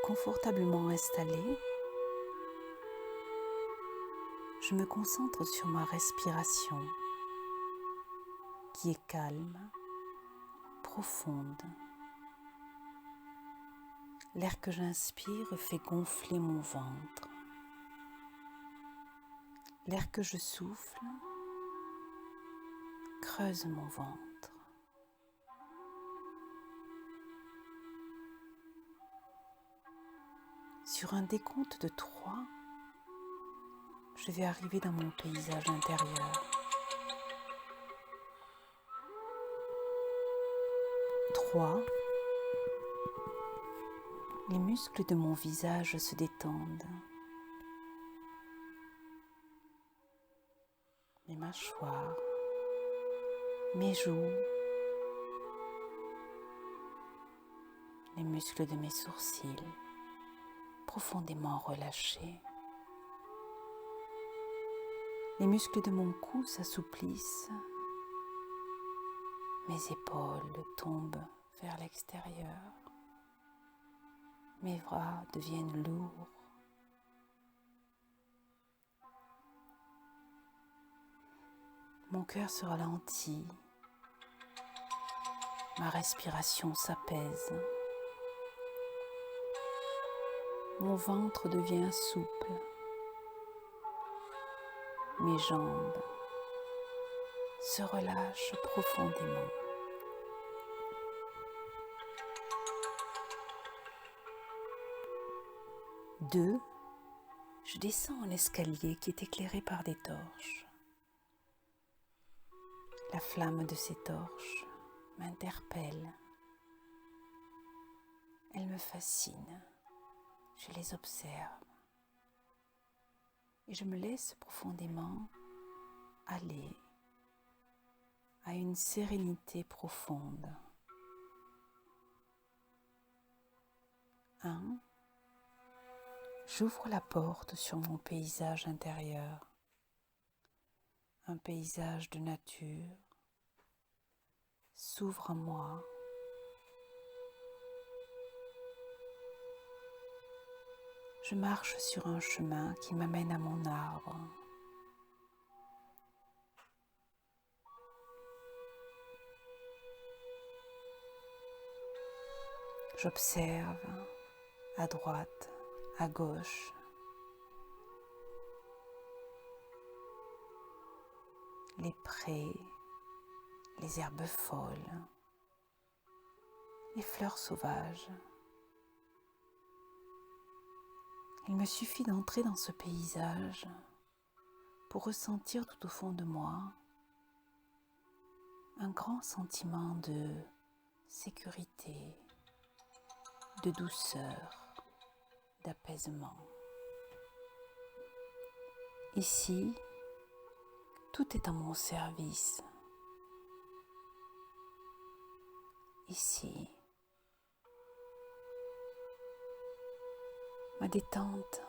confortablement installée, je me concentre sur ma respiration qui est calme, profonde. L'air que j'inspire fait gonfler mon ventre. L'air que je souffle creuse mon ventre. Sur un décompte de 3, je vais arriver dans mon paysage intérieur. 3, les muscles de mon visage se détendent. Mes mâchoires, mes joues, les muscles de mes sourcils profondément relâchés. Les muscles de mon cou s'assouplissent. Mes épaules tombent vers l'extérieur. Mes bras deviennent lourds. Mon cœur se ralentit. Ma respiration s'apaise. Mon ventre devient souple. Mes jambes se relâchent profondément. Deux, je descends un escalier qui est éclairé par des torches. La flamme de ces torches m'interpelle. Elle me fascine. Je les observe et je me laisse profondément aller à une sérénité profonde. 1. J'ouvre la porte sur mon paysage intérieur, un paysage de nature s'ouvre à moi. Je marche sur un chemin qui m'amène à mon arbre. J'observe à droite, à gauche, les prés, les herbes folles, les fleurs sauvages. Il me suffit d'entrer dans ce paysage pour ressentir tout au fond de moi un grand sentiment de sécurité, de douceur, d'apaisement. Ici, tout est à mon service. Ici, ma détente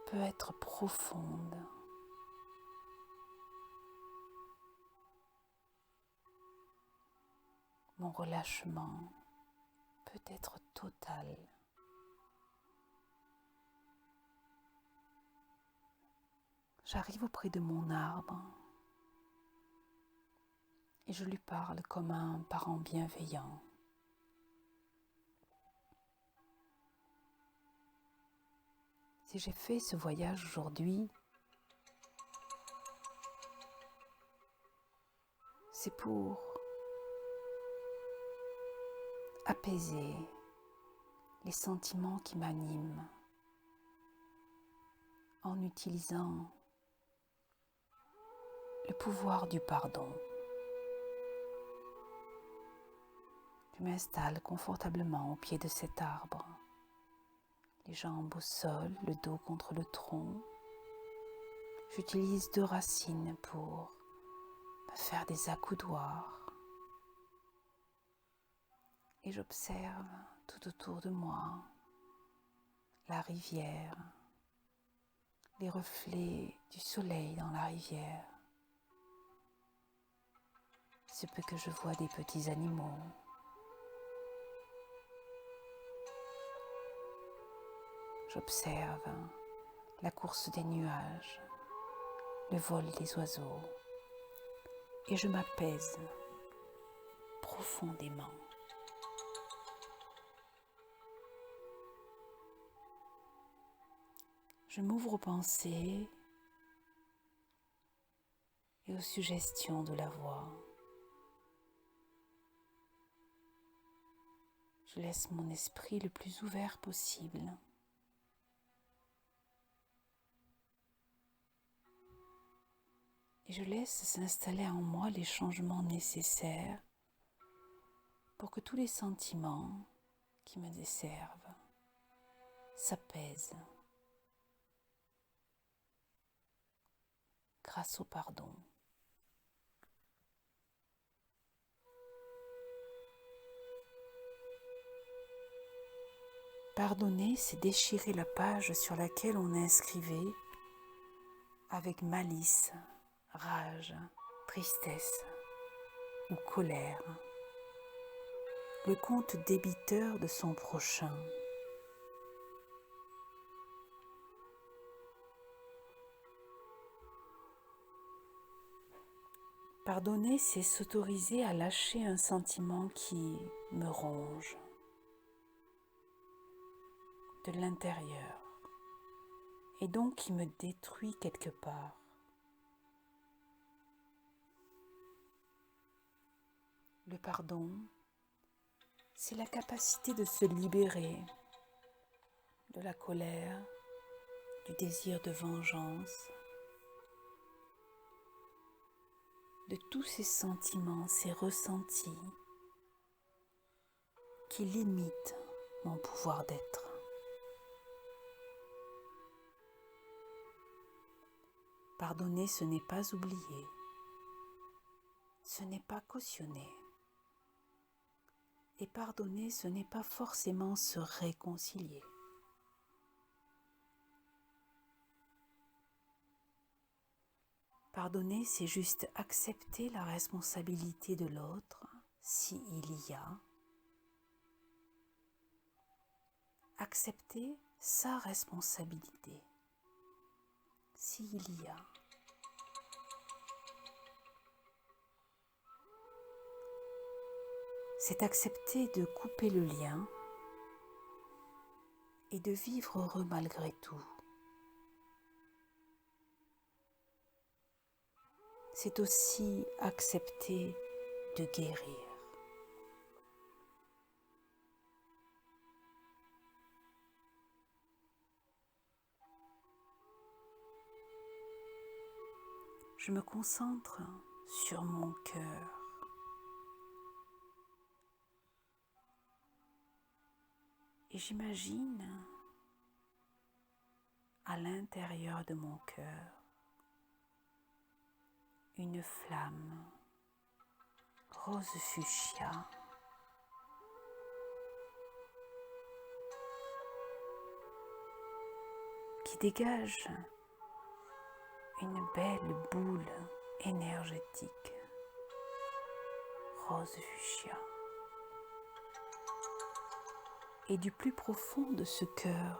peut être profonde. Mon relâchement peut être total. J'arrive auprès de mon arbre et je lui parle comme un parent bienveillant. Si j'ai fait ce voyage aujourd'hui, c'est pour apaiser les sentiments qui m'animent en utilisant le pouvoir du pardon. Je m'installe confortablement au pied de cet arbre, les jambes au sol, le dos contre le tronc. J'utilise 2 racines pour me faire des accoudoirs. Et j'observe tout autour de moi la rivière, les reflets du soleil dans la rivière. Il se peut que je vois des petits animaux. J'observe la course des nuages, le vol des oiseaux, et je m'apaise profondément. Je m'ouvre aux pensées et aux suggestions de la voix. Je laisse mon esprit le plus ouvert possible. Et je laisse s'installer en moi les changements nécessaires pour que tous les sentiments qui me desservent s'apaisent grâce au pardon. Pardonner, c'est déchirer la page sur laquelle on inscrivait avec malice, rage, tristesse ou colère le compte débiteur de son prochain. Pardonner, c'est s'autoriser à lâcher un sentiment qui me ronge de l'intérieur et donc qui me détruit quelque part. Le pardon, c'est la capacité de se libérer de la colère, du désir de vengeance, de tous ces sentiments, ces ressentis qui limitent mon pouvoir d'être. Pardonner, ce n'est pas oublier, ce n'est pas cautionner. Et pardonner, ce n'est pas forcément se réconcilier. Pardonner, c'est juste accepter la responsabilité de l'autre, s'il y a. Accepter sa responsabilité, s'il y a. C'est accepter de couper le lien et de vivre heureux malgré tout. C'est aussi accepter de guérir. Je me concentre sur mon cœur. Et j'imagine à l'intérieur de mon cœur une flamme rose fuchsia qui dégage une belle boule énergétique rose fuchsia. Et du plus profond de ce cœur,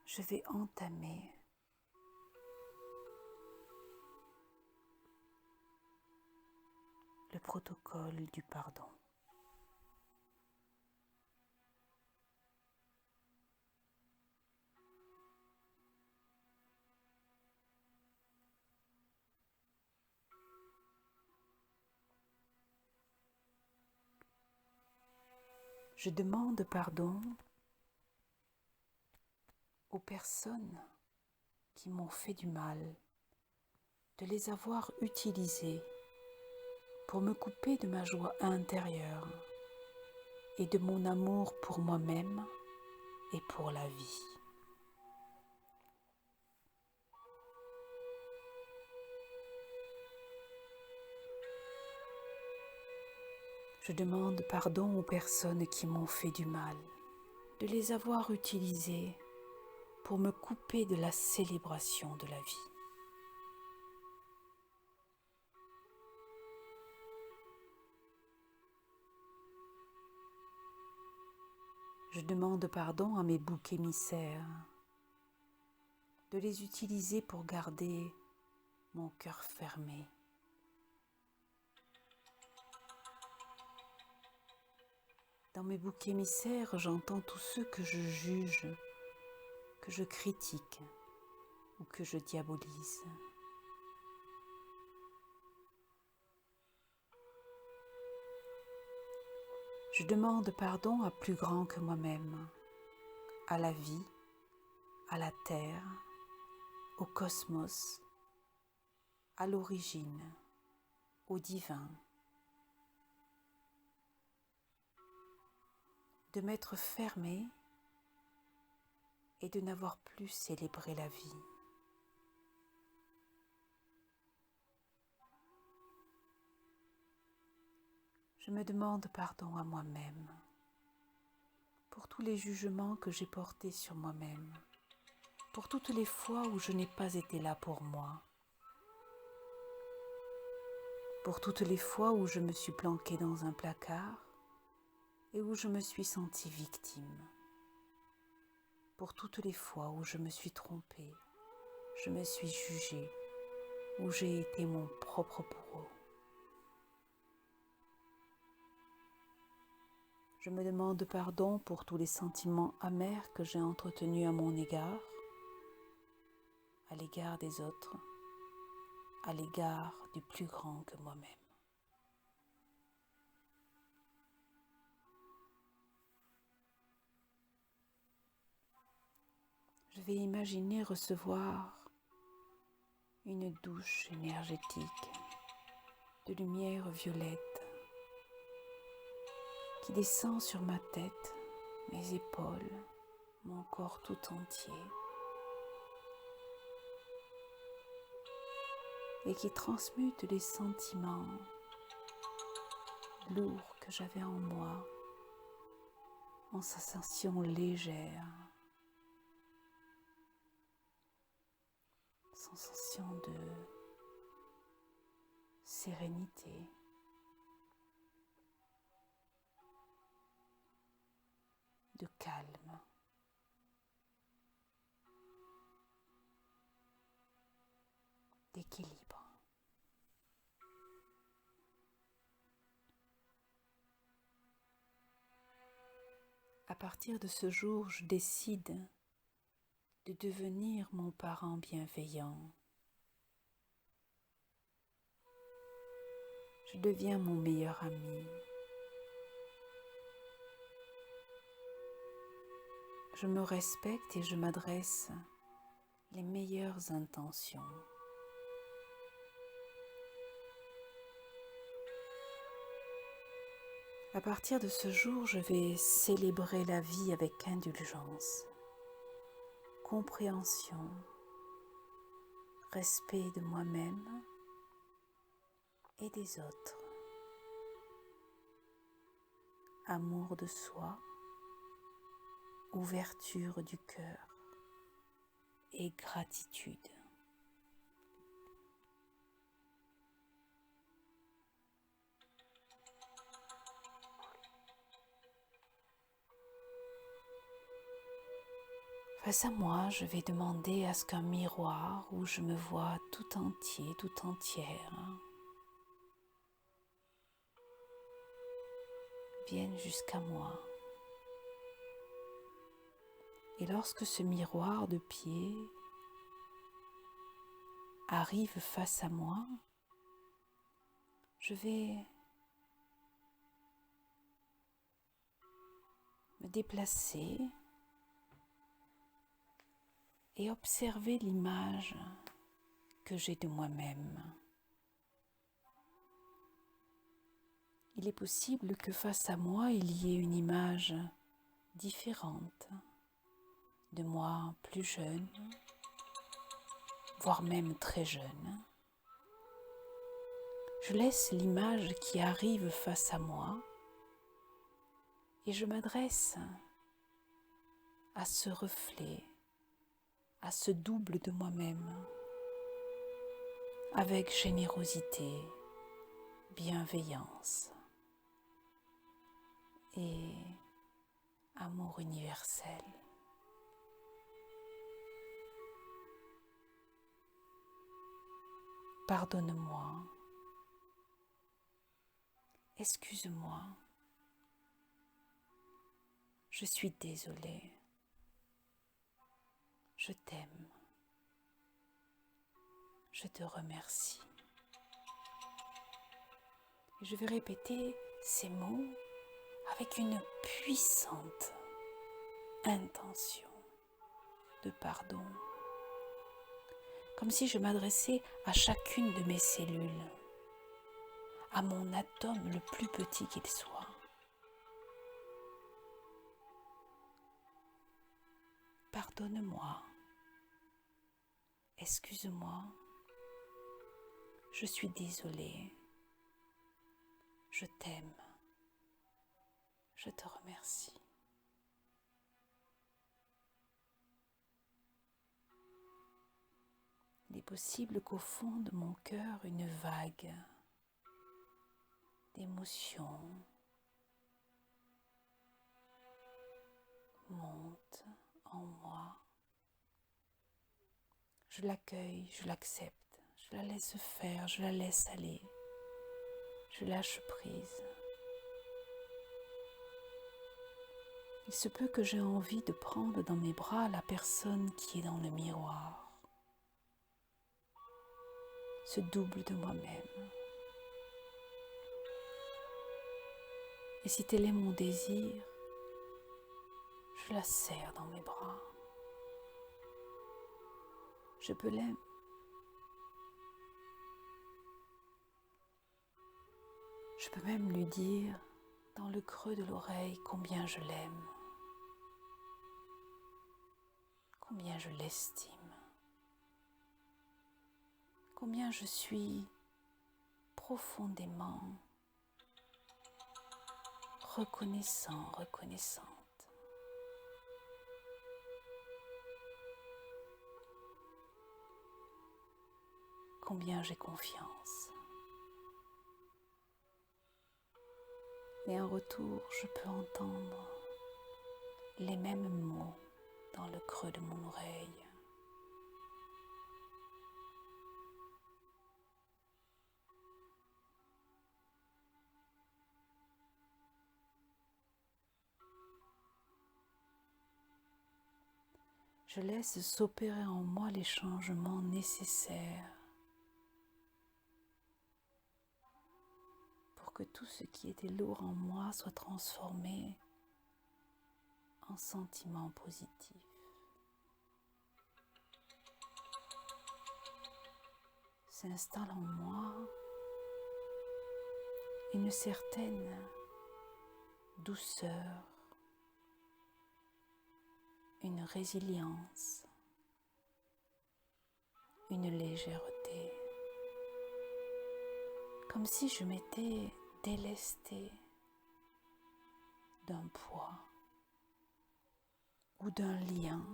je vais entamer le protocole du pardon. Je demande pardon aux personnes qui m'ont fait du mal, de les avoir utilisées pour me couper de ma joie intérieure et de mon amour pour moi-même et pour la vie. Je demande pardon aux personnes qui m'ont fait du mal, de les avoir utilisées pour me couper de la célébration de la vie. Je demande pardon à mes boucs émissaires de les utiliser pour garder mon cœur fermé. Dans mes boucs émissaires, j'entends tous ceux que je juge, que je critique ou que je diabolise. Je demande pardon à plus grand que moi-même, à la vie, à la terre, au cosmos, à l'origine, au divin, de m'être fermé et de n'avoir plus célébré la vie. Je me demande pardon à moi-même pour tous les jugements que j'ai portés sur moi-même, pour toutes les fois où je n'ai pas été là pour moi, pour toutes les fois où je me suis planquée dans un placard et où je me suis sentie victime, pour toutes les fois où je me suis trompée, je me suis jugée, où j'ai été mon propre bourreau. Je me demande pardon pour tous les sentiments amers que j'ai entretenus à mon égard, à l'égard des autres, à l'égard du plus grand que moi-même. Je vais imaginer recevoir une douche énergétique de lumière violette qui descend sur ma tête, mes épaules, mon corps tout entier et qui transmute les sentiments lourds que j'avais en moi en sensation légère, sensation de sérénité, de calme. D'équilibre. À partir de ce jour, je décide de devenir mon parent bienveillant. Je deviens mon meilleur ami. Je me respecte et je m'adresse les meilleures intentions. À partir de ce jour, je vais célébrer la vie avec indulgence, compréhension, respect de moi-même et des autres, amour de soi, ouverture du cœur et gratitude. Face à moi, je vais demander à ce qu'un miroir où je me vois tout entier, tout entière, vienne jusqu'à moi. Et lorsque ce miroir de pied arrive face à moi, je vais me déplacer et observer l'image que j'ai de moi-même. Il est possible que face à moi, il y ait une image différente de moi plus jeune, voire même très jeune. Je laisse l'image qui arrive face à moi et je m'adresse à ce reflet, à ce double de moi-même, avec générosité, bienveillance et amour universel. Pardonne-moi, excuse-moi, je suis désolée, je t'aime, je te remercie. Et je vais répéter ces mots avec une puissante intention de pardon, comme si je m'adressais à chacune de mes cellules, à mon atome le plus petit qu'il soit. Pardonne-moi, excuse-moi, je suis désolée, je t'aime, je te remercie. Il est possible qu'au fond de mon cœur, une vague d'émotions monte en moi. Je l'accueille, je l'accepte, je la laisse faire, je la laisse aller, je lâche prise. Il se peut que j'ai envie de prendre dans mes bras la personne qui est dans le miroir, ce double de moi-même. Et si tel est mon désir, je la serre dans mes bras. Je peux l'aimer. Je peux même lui dire dans le creux de l'oreille combien je l'aime, combien je l'estime, combien je suis profondément reconnaissante. Combien j'ai confiance. Et en retour, je peux entendre les mêmes mots dans le creux de mon oreille. Je laisse s'opérer en moi les changements nécessaires pour que tout ce qui était lourd en moi soit transformé en sentiments positifs. S'installe en moi une certaine douceur, une résilience, une légèreté, comme si je m'étais délestée d'un poids ou d'un lien.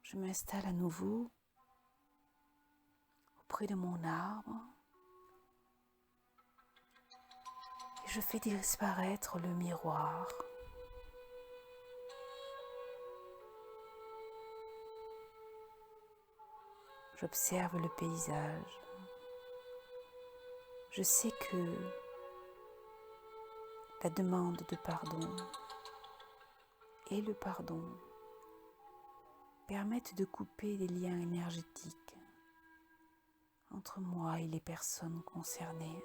Je m'installe à nouveau auprès de mon arbre et je fais disparaître le miroir. J'observe le paysage. Je sais que la demande de pardon et le pardon permettent de couper des liens énergétiques entre moi et les personnes concernées.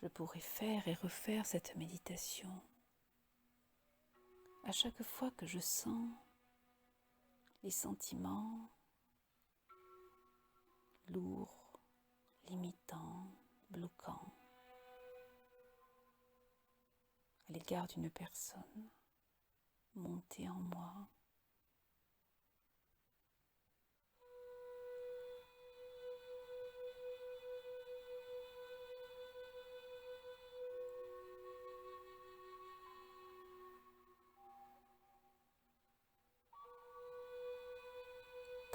Je pourrais faire et refaire cette méditation à chaque fois que je sens les sentiments lourds, limitants, bloquants à l'égard d'une personne monter en moi.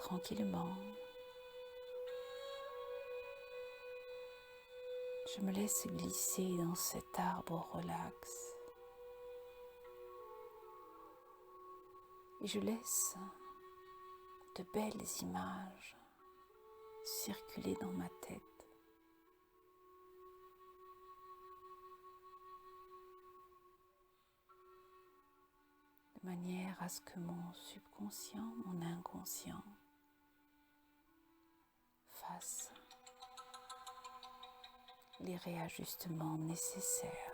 tranquillement. Je me laisse glisser dans cet arbre relax et je laisse de belles images circuler dans ma tête. De manière à ce que mon subconscient, mon inconscient fasse les réajustements nécessaires.